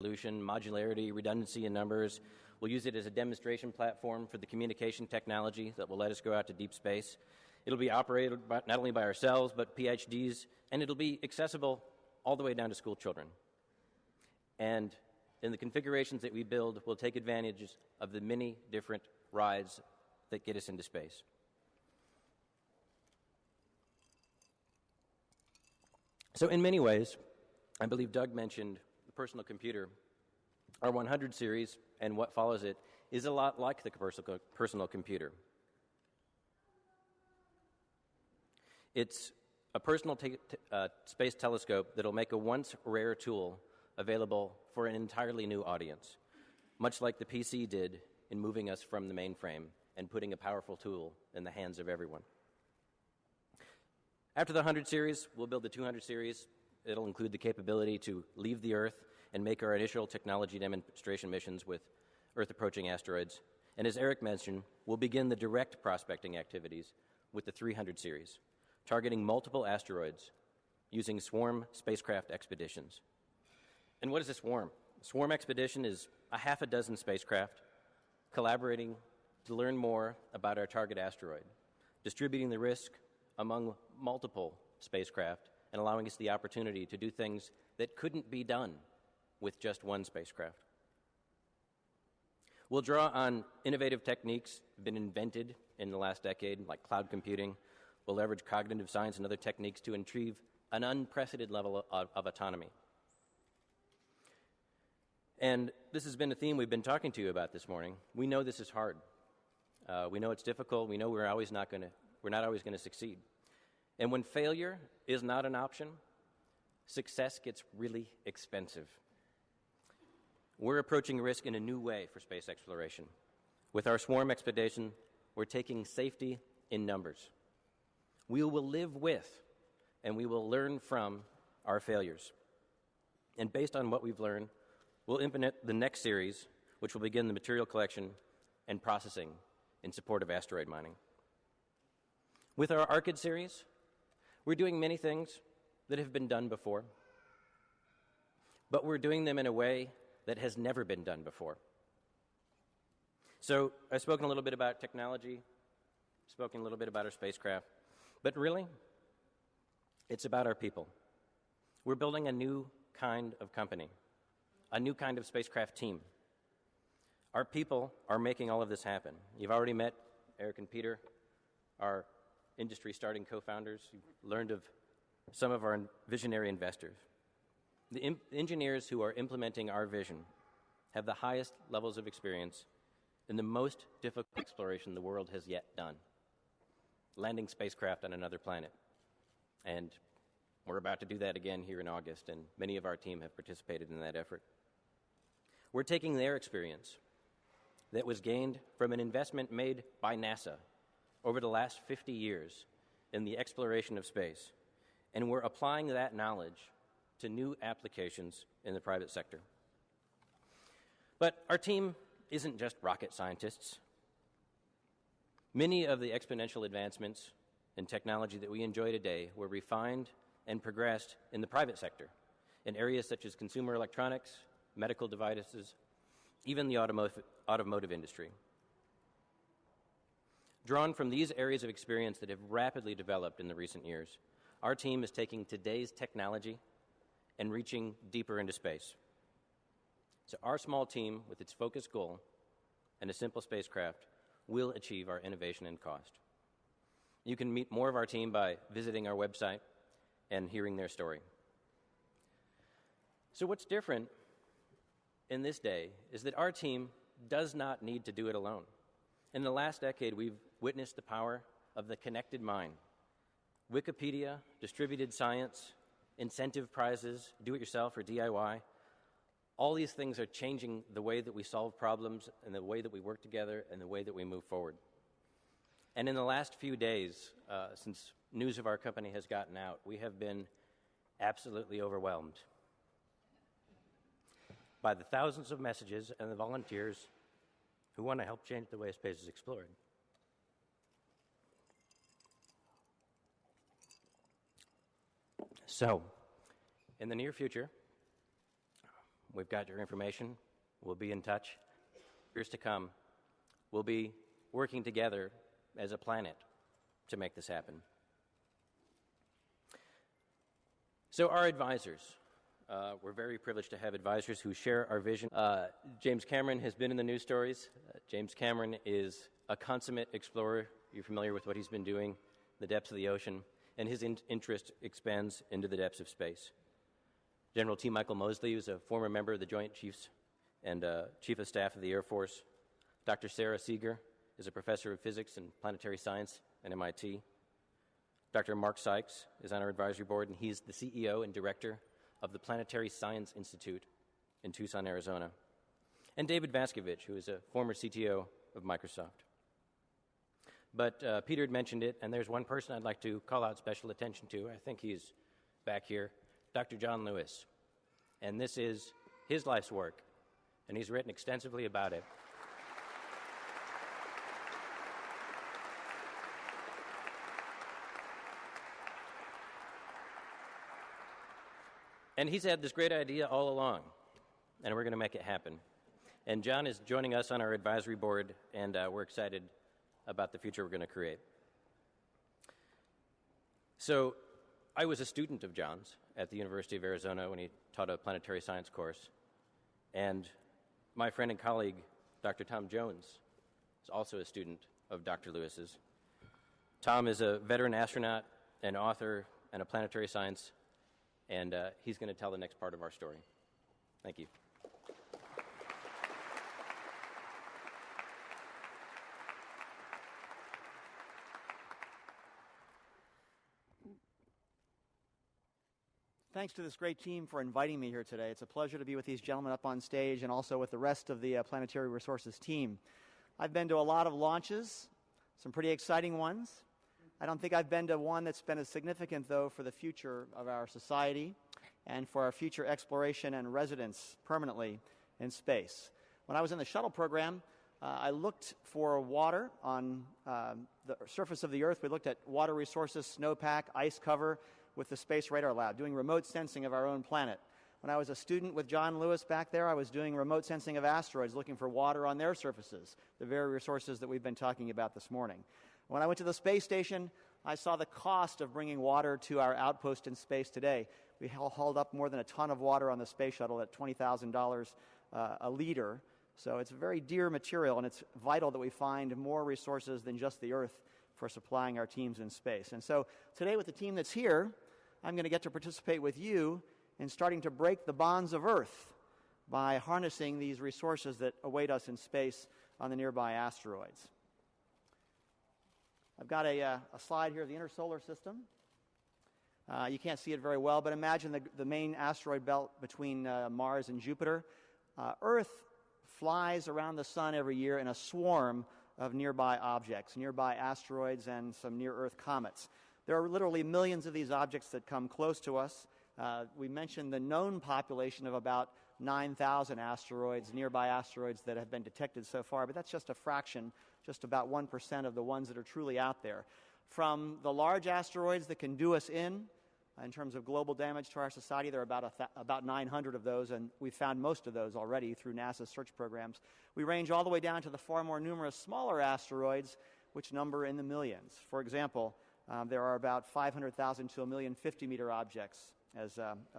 resolution, modularity, redundancy in numbers. We'll use it as a demonstration platform for the communication technology that will let us go out to deep space. It'll be operated not only by ourselves, but PhDs, and it'll be accessible all the way down to school children. And in the configurations that we build, we'll take advantage of the many different rides that get us into space. So in many ways, I believe Doug mentioned the personal computer. Our 100 series and what follows it is a lot like the personal computer. It's a personal space telescope that will make a once rare tool available for an entirely new audience, much like the PC did in moving us from the mainframe and putting a powerful tool in the hands of everyone. After the 100 series, we'll build the 200 series. It'll include the capability to leave the Earth and make our initial technology demonstration missions with Earth-approaching asteroids. And as Eric mentioned, we'll begin the direct prospecting activities with the 300 series, targeting multiple asteroids using swarm spacecraft expeditions. And what is a swarm? A swarm expedition is a half a dozen spacecraft collaborating to learn more about our target asteroid, distributing the risk among multiple spacecraft and allowing us the opportunity to do things that couldn't be done with just one spacecraft. We'll draw on innovative techniques that have been invented in the last decade, like cloud computing. We'll leverage cognitive science and other techniques to achieve an unprecedented level of autonomy. And this has been a theme we've been talking to you about this morning. We know this is hard. We know it's difficult. We know we're not always going to succeed. And when failure is not an option, success gets really expensive. We're approaching risk in a new way for space exploration. With our swarm expedition, we're taking safety in numbers. We will live with and we will learn from our failures. And based on what we've learned, we'll implement the next series, which will begin the material collection and processing in support of asteroid mining. With our ARCID series, we're doing many things that have been done before, but we're doing them in a way that has never been done before. So I've spoken a little bit about technology, spoken a little bit about our spacecraft, but really, it's about our people. We're building a new kind of company, a new kind of spacecraft team. Our people are making all of this happen. You've already met Eric and Peter, our industry-starting co-founders. You've learned of some of our visionary investors. The engineers who are implementing our vision have the highest levels of experience in the most difficult exploration the world has yet done, landing spacecraft on another planet. And we're about to do that again here in August, and many of our team have participated in that effort. We're taking their experience that was gained from an investment made by NASA over the last 50 years in the exploration of space, and we're applying that knowledge to new applications in the private sector. But our team isn't just rocket scientists. Many of the exponential advancements in technology that we enjoy today were refined and progressed in the private sector, in areas such as consumer electronics, medical devices, even the automotive industry. Drawn from these areas of experience that have rapidly developed in the recent years, our team is taking today's technology and reaching deeper into space. So our small team, with its focused goal and a simple spacecraft, will achieve our innovation and cost. You can meet more of our team by visiting our website and hearing their story. So what's different in this day is that our team does not need to do it alone. In the last decade, we've witnessed the power of the connected mind. Wikipedia, distributed science, incentive prizes, do-it-yourself or DIY, all these things are changing the way that we solve problems and the way that we work together and the way that we move forward. And in the last few days, since news of our company has gotten out, we have been absolutely overwhelmed by the thousands of messages and the volunteers who want to help change the way space is explored. So, in the near future, We've got your information. We'll be in touch. Years to come, we'll be working together as a planet to make this happen. So our advisors, we're very privileged to have advisors who share our vision. James Cameron has been in the news stories. James Cameron is a consummate explorer. You're familiar with what he's been doing in the depths of the ocean, and his interest expands into the depths of space. General T. Michael Mosley is a former member of the Joint Chiefs and Chief of Staff of the Air Force. Dr. Sarah Seeger is a professor of physics and planetary science at MIT. Dr. Mark Sykes is on our advisory board, and he's the CEO and director of the Planetary Science Institute in Tucson, Arizona. And David Vaskovich, who is a former CTO of Microsoft. But Peter had mentioned it, and there's one person I'd like to call out special attention to. I think he's back here, Dr. John Lewis. And this is his life's work, and he's written extensively about it. And he's had this great idea all along, and we're going to make it happen. And John is joining us on our advisory board, and we're excited about the future we're going to create. So I was a student of John's at the University of Arizona when he taught a planetary science course. And my friend and colleague, Dr. Tom Jones, is also a student of Dr. Lewis's. Tom is a veteran astronaut, an author, and a planetary science, and he's going to tell the next part of our story. Thank you. Thanks to this great team for inviting me here today. It's a pleasure to be with these gentlemen up on stage and also with the rest of the Planetary Resources team. I've been to a lot of launches, some pretty exciting ones. I don't think I've been to one that's been as significant, though, for the future of our society and for our future exploration and residence permanently in space. When I was in the shuttle program, I looked for water on the surface of the Earth. We looked at water resources, snowpack, ice cover, with the Space Radar Lab, doing remote sensing of our own planet. When I was a student with John Lewis back there, I was doing remote sensing of asteroids, looking for water on their surfaces, the very resources that we've been talking about this morning. When I went to the space station, I saw the cost of bringing water to our outpost in space today. We hauled up more than a ton of water on the space shuttle at $20,000 a liter. So it's a very dear material, and it's vital that we find more resources than just the Earth for supplying our teams in space. And so today, with the team that's here, I'm going to get to participate with you in starting to break the bonds of Earth by harnessing these resources that await us in space on the nearby asteroids. I've got a slide here of the inner solar system. You can't see it very well, but imagine the main asteroid belt between Mars and Jupiter. Earth flies around the sun every year in a swarm of nearby objects, nearby asteroids and some near-Earth comets. There are literally millions of these objects that come close to us. We mentioned the known population of about 9,000 asteroids, nearby asteroids that have been detected so far, but that's just a fraction, just about 1% of the ones that are truly out there. From the large asteroids that can do us in terms of global damage to our society, there are about 900 of those, and we've found most of those already through NASA's search programs. We range all the way down to the far more numerous smaller asteroids, which number in the millions. For example, there are about 500,000 to a million 50-meter objects, as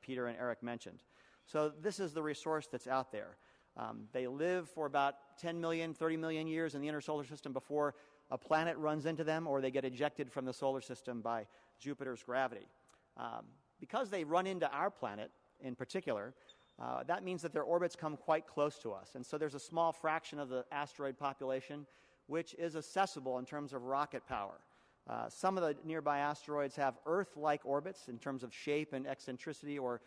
Peter and Eric mentioned. So this is the resource that's out there. They live for about 10 million, 30 million years in the inner solar system before a planet runs into them or they get ejected from the solar system by Jupiter's gravity. Because they run into our planet in particular, that means that their orbits come quite close to us. And so there's a small fraction of the asteroid population which is accessible in terms of rocket power. Some of the nearby asteroids have Earth-like orbits in terms of shape and eccentricity or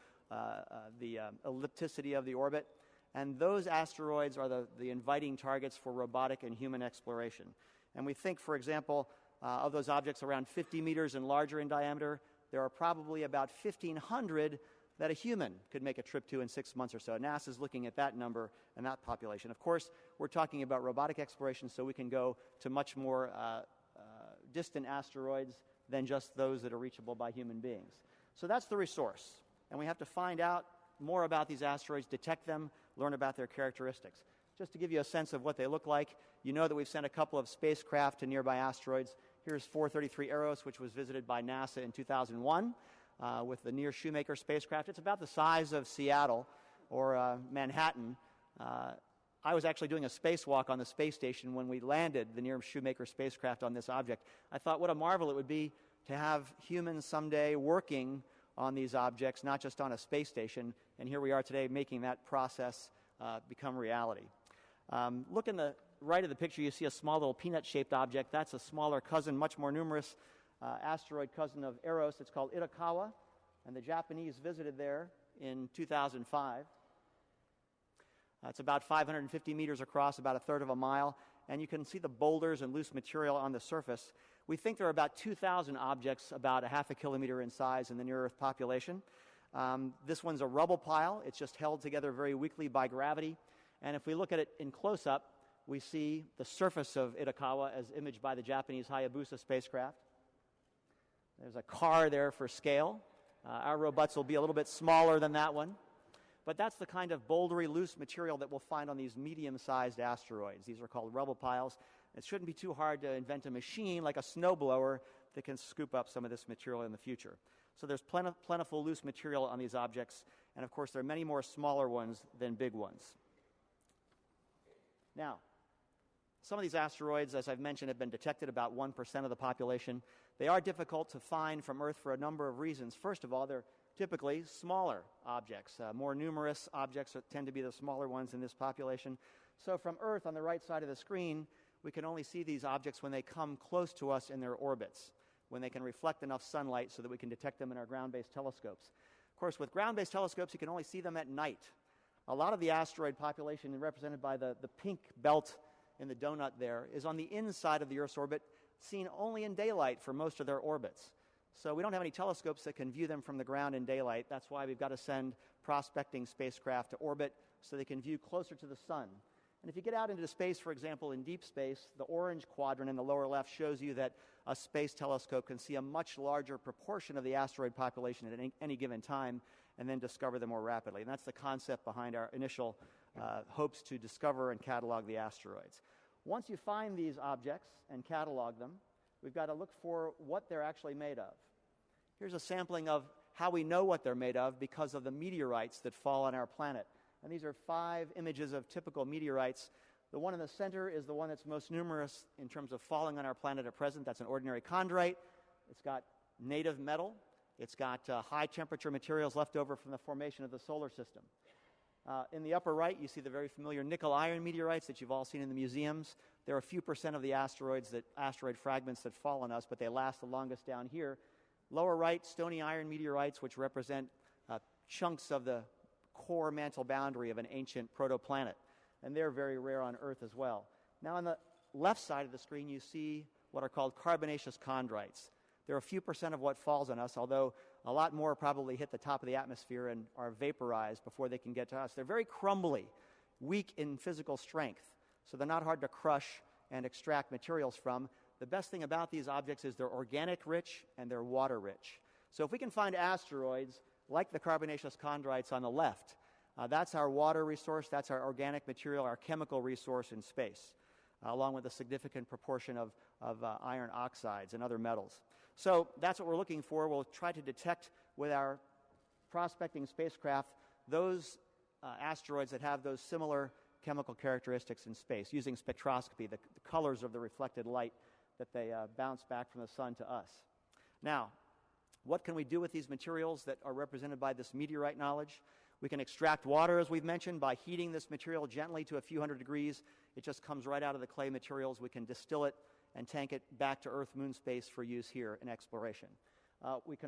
the ellipticity of the orbit. And those asteroids are the inviting targets for robotic and human exploration. And we think, for example, of those objects around 50 meters and larger in diameter, there are probably about 1,500 that a human could make a trip to in 6 months or so. NASA's looking at that number and that population. Of course, we're talking about robotic exploration, so we can go to much more distant asteroids than just those that are reachable by human beings. So that's the resource. And we have to find out more about these asteroids, detect them, learn about their characteristics. Just to give you a sense of what they look like, you know that we've sent a couple of spacecraft to nearby asteroids. Here's 433 Eros, which was visited by NASA in 2001 with the Near-Shoemaker spacecraft. It's about the size of Seattle or Manhattan. I was actually doing a spacewalk on the space station when we landed the Near-Shoemaker spacecraft on this object. I thought what a marvel it would be to have humans someday working on these objects, not just on a space station. And here we are today making that process become reality. Look in the right of the picture, you see a small little peanut-shaped object. That's a smaller cousin, much more numerous asteroid cousin of Eros. It's called Itokawa, and the Japanese visited there in 2005. It's about 550 meters across, about a third of a mile, and you can see the boulders and loose material on the surface. We think there are about 2,000 objects about a half a kilometer in size in the near-Earth population. This one's a rubble pile. It's just held together very weakly by gravity. And if we look at it in close-up, we see the surface of Itokawa as imaged by the Japanese Hayabusa spacecraft. There's a car there for scale. Our robots will be a little bit smaller than that one. But that's the kind of bouldery, loose material that we'll find on these medium-sized asteroids. These are called rubble piles. It shouldn't be too hard to invent a machine like a snowblower that can scoop up some of this material in the future. So there's plentiful loose material on these objects, and of course there are many more smaller ones than big ones. Now, some of these asteroids, as I've mentioned, have been detected about 1% of the population. They are difficult to find from Earth for a number of reasons. First of all, they're typically smaller objects. More numerous objects tend to be the smaller ones in this population. So from Earth, on the right side of the screen, we can only see these objects when they come close to us in their orbits, when they can reflect enough sunlight so that we can detect them in our ground-based telescopes. Of course, with ground-based telescopes, you can only see them at night. A lot of the asteroid population, represented by the pink belt in the donut there, is on the inside of the Earth's orbit, seen only in daylight for most of their orbits. So we don't have any telescopes that can view them from the ground in daylight. That's why we've got to send prospecting spacecraft to orbit so they can view closer to the sun. And if you get out into space, for example, in deep space, the orange quadrant in the lower left shows you that a space telescope can see a much larger proportion of the asteroid population at any given time and then discover them more rapidly. And that's the concept behind our initial hopes to discover and catalog the asteroids. Once you find these objects and catalog them, we've got to look for what they're actually made of. Here's a sampling of how we know what they're made of because of the meteorites that fall on our planet. And these are 5 images of typical meteorites. The one in the center is the one that's most numerous in terms of falling on our planet at present. That's an ordinary chondrite. It's got native metal. It's got high-temperature materials left over from the formation of the solar system. In the upper right, you see the very familiar nickel-iron meteorites that you've all seen in the museums. There are a few percent of the asteroid fragments that fall on us, but they last the longest down here. Lower right, stony iron meteorites, which represent chunks of the core mantle boundary of an ancient protoplanet. And they're very rare on Earth as well. Now, on the left side of the screen, you see what are called carbonaceous chondrites. They're a few percent of what falls on us, although a lot more probably hit the top of the atmosphere and are vaporized before they can get to us. They're very crumbly, weak in physical strength, so they're not hard to crush and extract materials from. The best thing about these objects is they're organic rich and they're water rich. So if we can find asteroids like the carbonaceous chondrites on the left, that's our water resource, that's our organic material, our chemical resource in space, along with a significant proportion of iron oxides and other metals. So that's what we're looking for. We'll try to detect with our prospecting spacecraft those asteroids that have those similar chemical characteristics in space, using spectroscopy, the colors of the reflected light that they bounce back from the sun to us. Now, what can we do with these materials that are represented by this meteorite knowledge? We can extract water, as we've mentioned, by heating this material gently to a few hundred degrees. It just comes right out of the clay materials. We can distill it and tank it back to Earth moon space for use here in exploration. We can